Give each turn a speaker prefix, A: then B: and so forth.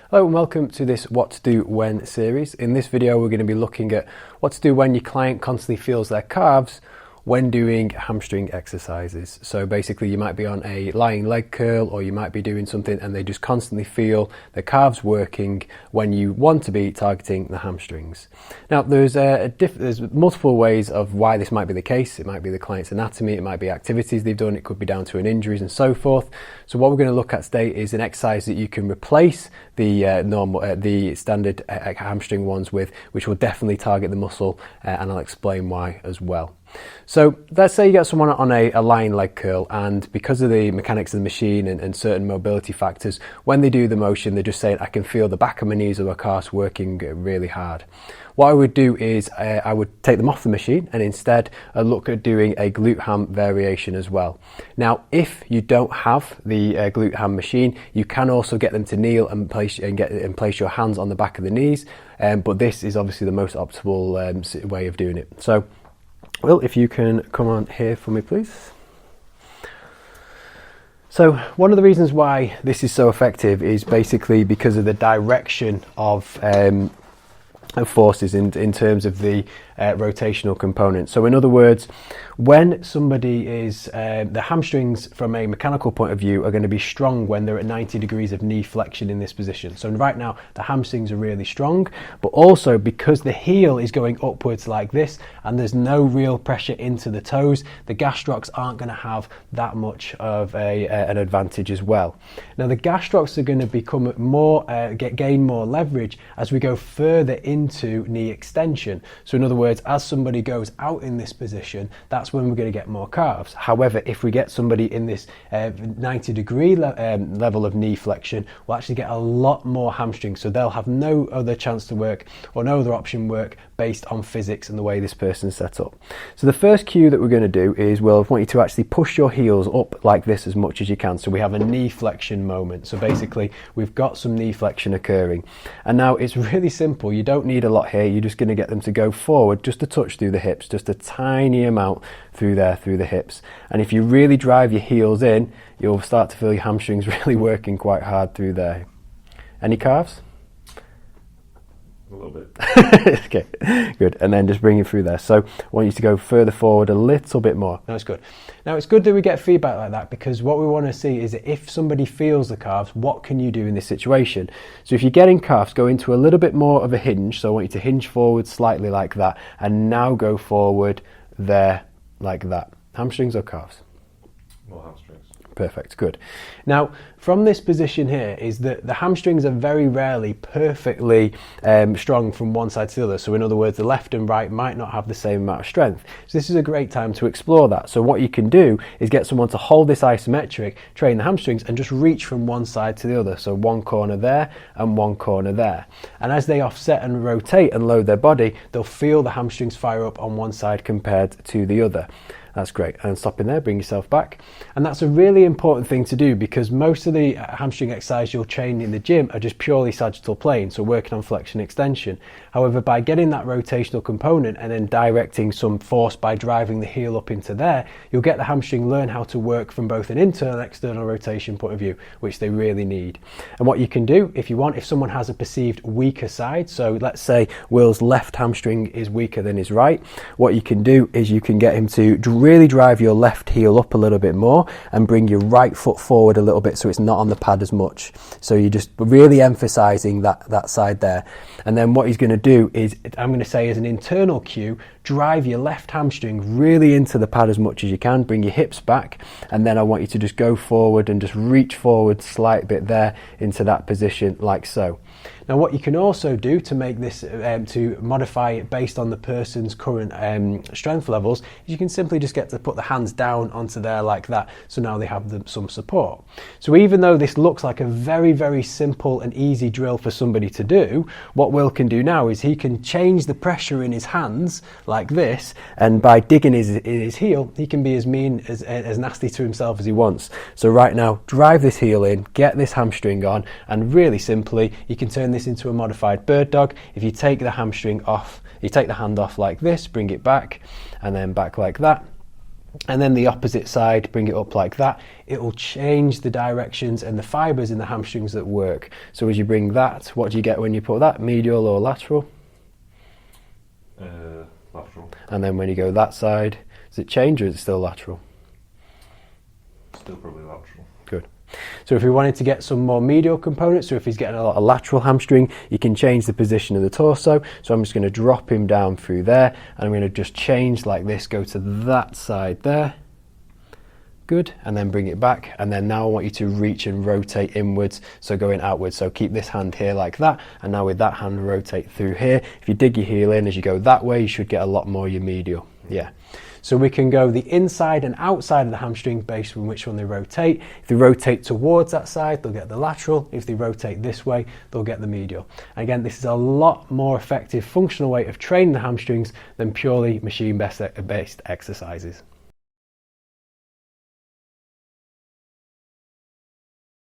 A: Hello and welcome to this What to Do When series. In this video we're going to be looking at what to do when your client constantly feels their calves when doing hamstring exercises. So basically you might be on a lying leg curl, or you might be doing something and they just constantly feel their calves working when you want to be targeting the hamstrings. Now there's multiple ways of why this might be the case. It might be the client's anatomy, it might be activities they've done, it could be down to injuries and so forth. So what we're going to look at today is an exercise that you can replace the standard hamstring ones with, which will definitely target the muscle, and I'll explain why as well. So let's say you get someone on a lying leg curl, and because of the mechanics of the machine and certain mobility factors, when they do the motion, they're just saying, I can feel the back of my knees or my calves working really hard. What I would do is I would take them off the machine and instead look at doing a glute ham variation as well. Now, if you don't have the glute ham machine, you can also get them to kneel and place your hands on the back of the knees, but this is obviously the most optimal way of doing it. So, Will, if you can come on here for me, please. So one of the reasons why this is so effective is basically because of the direction of forces in terms of the rotational component. So in other words, when somebody is, the hamstrings from a mechanical point of view are going to be strong when they're at 90 degrees of knee flexion in this position. So right now the hamstrings are really strong, but also because the heel is going upwards like this and there's no real pressure into the toes, the gastrocs aren't going to have that much of an advantage as well. Now the gastrocs are going to become more, gain more leverage as we go further into knee extension. So in other words, as somebody goes out in this position, that's when we're going to get more calves. However, if we get somebody in this 90 degree level of knee flexion, we'll actually get a lot more hamstrings. So they'll have no other chance to work or no other option work based on physics and the way this person's set up. So the first cue that we're going to do is, well, I want you to actually push your heels up like this as much as you can. So we have a knee flexion moment. So basically we've got some knee flexion occurring. And now it's really simple. You don't need a lot here. You're just going to get them to go forward just a touch through the hips, just a tiny amount through the hips. And if you really drive your heels in, you'll start to feel your hamstrings really working quite hard through there. Any calves?
B: A little bit.
A: Okay, good. And then just bring it through there. So I want you to go further forward a little bit more. That's good. Now it's good that we get feedback like that, because what we want to see is that if somebody feels the calves, what can you do in this situation? So if you're getting calves, go into a little bit more of a hinge. So I want you to hinge forward slightly like that, and now go forward there like that. Hamstrings or calves?
B: More hamstrings.
A: Perfect, good. Now, from this position here is that the hamstrings are very rarely perfectly strong from one side to the other. So in other words, the left and right might not have the same amount of strength. So this is a great time to explore that. So what you can do is get someone to hold this isometric, train the hamstrings, and just reach from one side to the other. So one corner there and one corner there. And as they offset and rotate and load their body, they'll feel the hamstrings fire up on one side compared to the other. That's great. And stop in there, bring yourself back. And that's a really important thing to do, because most of the hamstring exercise you'll train in the gym are just purely sagittal plane, so working on flexion extension. However, by getting that rotational component and then directing some force by driving the heel up into there, you'll get the hamstring learn how to work from both an internal and external rotation point of view, which they really need. And what you can do, if you want, if someone has a perceived weaker side, so let's say Will's left hamstring is weaker than his right, what you can do is you can get him to really drive your left heel up a little bit more and bring your right foot forward a little bit so it's not on the pad as much. So you're just really emphasizing that side there. And then what he's going to do is, I'm going to say as an internal cue, drive your left hamstring really into the pad as much as you can, bring your hips back, and then I want you to just go forward and just reach forward slight bit there into that position like so. Now what you can also do to make this, to modify it based on the person's current strength levels, is you can simply just get to put the hands down onto there like that, so now they have some support. So even though this looks like a very, very simple and easy drill for somebody to do, what Will can do now is he can change the pressure in his hands like this, and by digging his heel, he can be as mean, as nasty to himself as he wants. So right now, drive this heel in, get this hamstring on, and really simply, you can turn this into a modified bird dog. If you take the hamstring off, you take the hand off like this, bring it back, and then back like that, And then the opposite side, bring it up like that. It will change the directions and the fibers in the hamstrings that work. So as you bring that, what do you get when you put that? Medial or lateral?
B: Lateral.
A: And then when you go that side, does it change or is it still lateral?
B: Still probably lateral.
A: Good. So if we wanted to get some more medial components, so if he's getting a lot of lateral hamstring, you can change the position of the torso. So I'm just going to drop him down through there, and I'm going to just change like this, go to that side there. Good. And then bring it back. And then now I want you to reach and rotate inwards, so going outwards. So keep this hand here like that, and now with that hand rotate through here. If you dig your heel in as you go that way, you should get a lot more your medial. Yeah. So we can go the inside and outside of the hamstring based on which one they rotate. If they rotate towards that side, they'll get the lateral. If they rotate this way, they'll get the medial. And again, this is a lot more effective functional way of training the hamstrings than purely machine-based exercises.